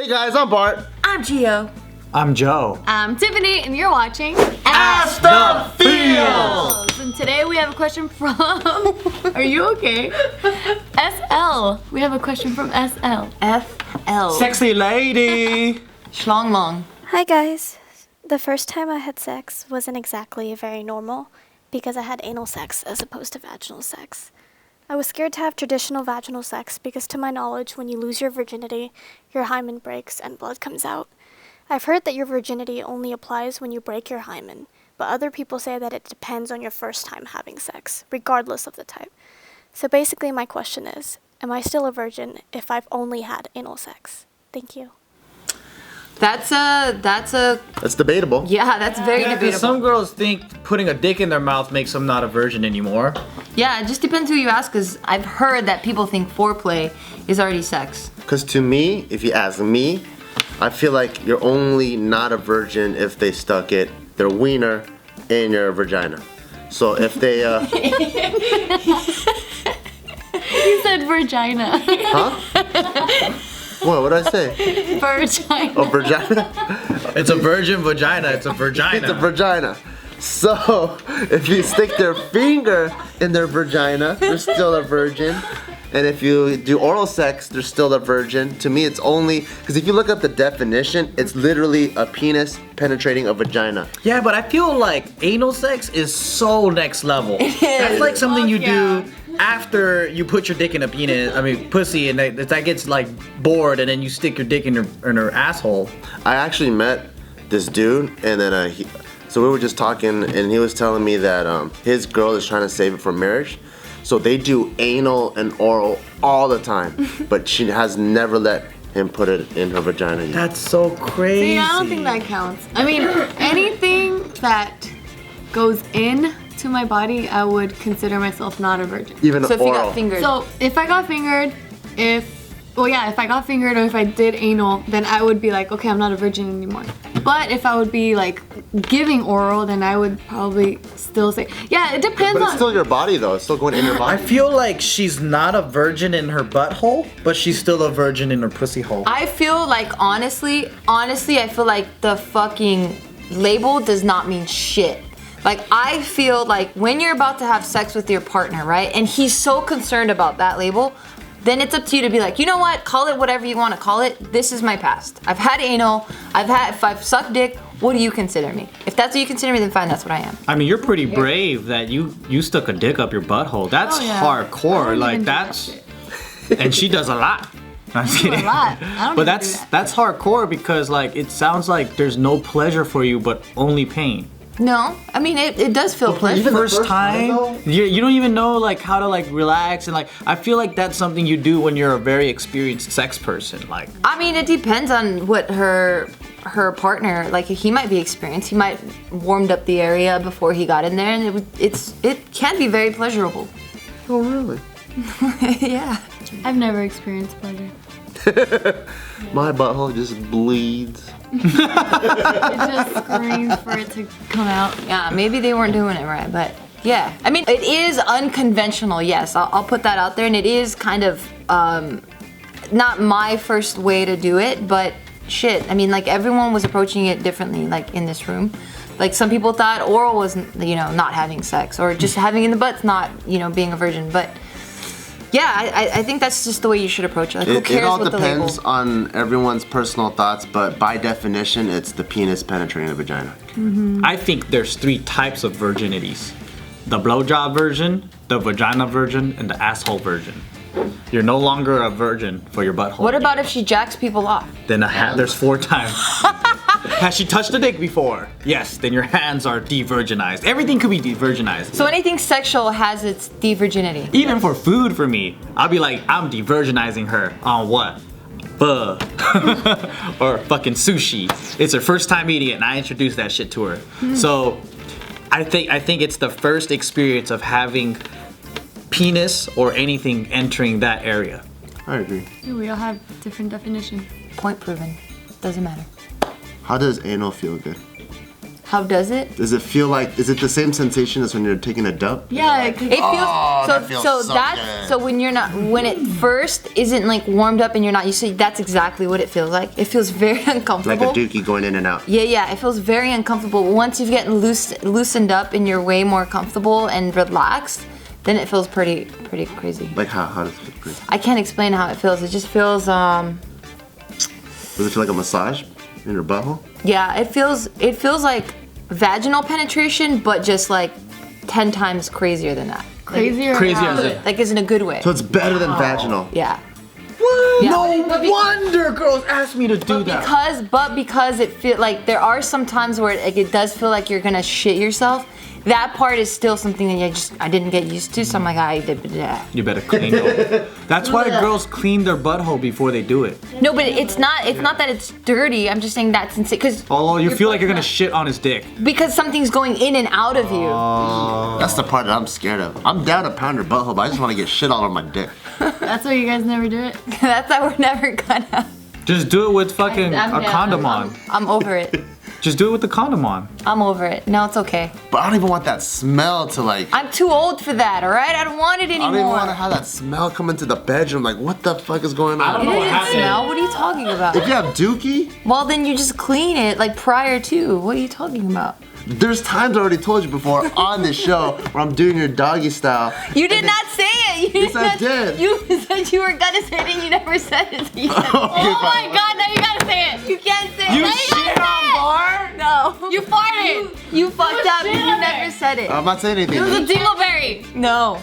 Hey guys, I'm Bart. I'm Gio. I'm Joe. I'm Tiffany, and you're watching AskTheFeels. And today we have a question from. Are you okay? SL. We have a question from SL. FL. Sexy lady. Schlong long. Hi guys. The first time I had sex wasn't exactly very normal because I had anal sex as opposed to vaginal sex. I was scared to have traditional vaginal sex because to my knowledge, when you lose your virginity, your hymen breaks and blood comes out. I've heard that your virginity only applies when you break your hymen, but other people say that it depends on your first time having sex, regardless of the type. So basically my question is, am I still a virgin if I've only had anal sex? Thank you. That's debatable. Yeah, that's very Yeah, debatable. because some girls think putting a dick in their mouth makes them not a virgin anymore. Yeah, it just depends who you ask, because I've heard that people think foreplay is already sex. Because to me, if you ask me, I feel like you're only not a virgin if they stuck their wiener in your vagina. So if they, You said vagina. huh? What did I say? Vagina. Oh, vagina? It's a virgin vagina. It's a vagina. It's a vagina. So if you stick their finger in their vagina, they're still a virgin. And if you do oral sex, they're still a virgin. To me, it's only, because if you look up the definition, it's literally a penis penetrating a vagina. Yeah, but I feel like anal sex is so next level. That's like something you do after you put your dick in a pussy, and that gets like bored, and then you stick your dick in her asshole. I actually met this dude, and then so we were just talking, and he was telling me that his girl is trying to save it for marriage. So they do anal and oral all the time, but she has never let him put it in her vagina yet. That's so crazy. See, I don't think that counts. I mean, anything that goes in to my body, I would consider myself not a virgin. Even So if oral. you got fingered. So if I got fingered, if I got fingered or if I did anal, then I would be like, okay, I'm not a virgin anymore. But if I would be like giving oral, then I would probably still say, yeah, it depends But on. it's still your body though, it's still going in your I body. feel like she's not a virgin in her butthole, but she's still a virgin in her pussy hole. I feel like honestly, I feel like the fucking label does not mean shit. Like, I feel like when you're about to have sex with your partner, right, and he's so concerned about that label, then it's up to you to be like, you know what, call it whatever you want to call it. This is my past. I've had anal. If I've sucked dick, what do you consider me? If that's what you consider me, then fine, that's what I am. I mean, you're pretty brave that you stuck a dick up your butthole. That's Oh, yeah. I hardcore. don't Like even do that that's, shit. and she does a lot. I'm just I do a kidding. lot. I don't But even do that. that's hardcore because like it sounds like there's no pleasure for you, but only pain. No, I mean, it does feel pleasant. First time, you don't even know like how to like relax and like I feel like that's something you do when you're a very experienced sex person. Like I mean, it depends on what her partner, like he might be experienced. He might warmed up the area before he got in there, and it can be very pleasurable. Oh really? Yeah. I've never experienced pleasure. My butthole just bleeds. It just screams for it to come out. Yeah, maybe they weren't doing it right, but yeah. I mean, it is unconventional, yes. I'll put that out there, and it is kind of not my first way to do it, but shit. I mean, like everyone was approaching it differently, like in this room. Like some people thought oral was, not having sex, or just having in the butt's not, being a virgin, but. Yeah, I think that's just the way you should approach it. Like, who cares It all what the label? depends on everyone's personal thoughts, but by definition, it's the penis penetrating a vagina. I think there's 3 types of virginities: the blowjob virgin, the vagina virgin, and the asshole virgin. You're no longer a virgin for your butthole. What about if she jacks people off? Then there's 4 times. Has she touched a dick before? Yes, then your hands are de-virginized. Everything could be de-virginized. So anything sexual has its de-virginity. Even for food for me, I'll be like, I'm de-virginizing her on what? Pho. Or fucking sushi. It's her first time eating it and I introduced that shit to her. So I think it's the first experience of having penis or anything entering that area. I agree. We all have different definitions. Point proven. Doesn't matter. How does anal feel good? How How does it? Does it feel like? Is it the same sensation as when you're taking a dump? Yeah, It feels that feels so that's good. so when you're not when it first isn't like warmed up and you're not used to it, that's exactly what it feels like. It feels very Like uncomfortable. a dookie going in and out. Yeah, it feels very uncomfortable. Once you've gotten loosened up and you're way more comfortable and relaxed, then it feels pretty crazy. Like how does it feel? Crazy? I can't explain how it feels. It just feels Does it feel like a massage in your butthole? yeah, it feels like vaginal penetration, but just like 10 times crazier than that. crazier. Crazier as it. Like is in a good way. So it's better than vaginal. Yeah. What? Yeah. No wonder girls ask me to do that. Because it feel like there are some times where it does feel like you're gonna shit yourself. That part is still something that I didn't get used to. So I'm like, You better clean it. That's why girls clean their butthole before they do it. no, but it's not that it's dirty. I'm just saying that's insane because Oh, you feel like you're gonna shit on his dick. something's going in and out of you. That's the part that I'm scared of. I'm down to pound your butthole, but I just want to get shit all over my dick. That's why you guys never do it. That's why we're never gonna. Just do it with fucking a condom on. I'm over it. Just do it with the condom on. I'm over it. No, it's okay. But I don't even want that smell to like. I'm too old for that. All right, I don't want it I anymore. don't even want to have that smell come into the bedroom. Like, what the fuck is going on? It doesn't smell. What are you talking about? If you have dookie, Well, then you just clean it like prior to. What are you talking about? there's times I already told you before on this show where I'm doing your doggy style. You did not say it. You Yes, I did. You said you were gonna say it and you never said it. So you said, Oh my god, now you gotta say it. you can't say You it. shit on bar? No. You farted. You fucked up. shit You on never it. said it. I'm not saying anything. It was a dingleberry. No.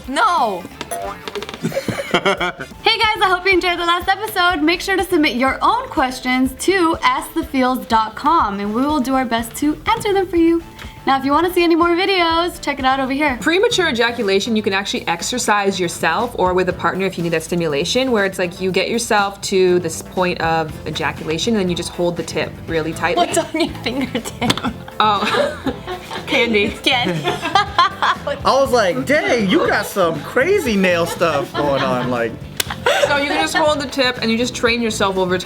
Hey guys, I hope you enjoyed the last episode. Make sure to submit your own questions to AskTheFeels.com and we will do our best to answer them for you. Now, if you want to see any more videos, check it out over here. Premature ejaculation, you can actually exercise yourself or with a partner if you need that stimulation, where it's like you get yourself to this point of ejaculation and then you just hold the tip really tightly. What's on your fingertip? Oh, candy. I was like, dang, you got some crazy nail stuff going on. Like, So you can just hold the tip and you just train yourself over time.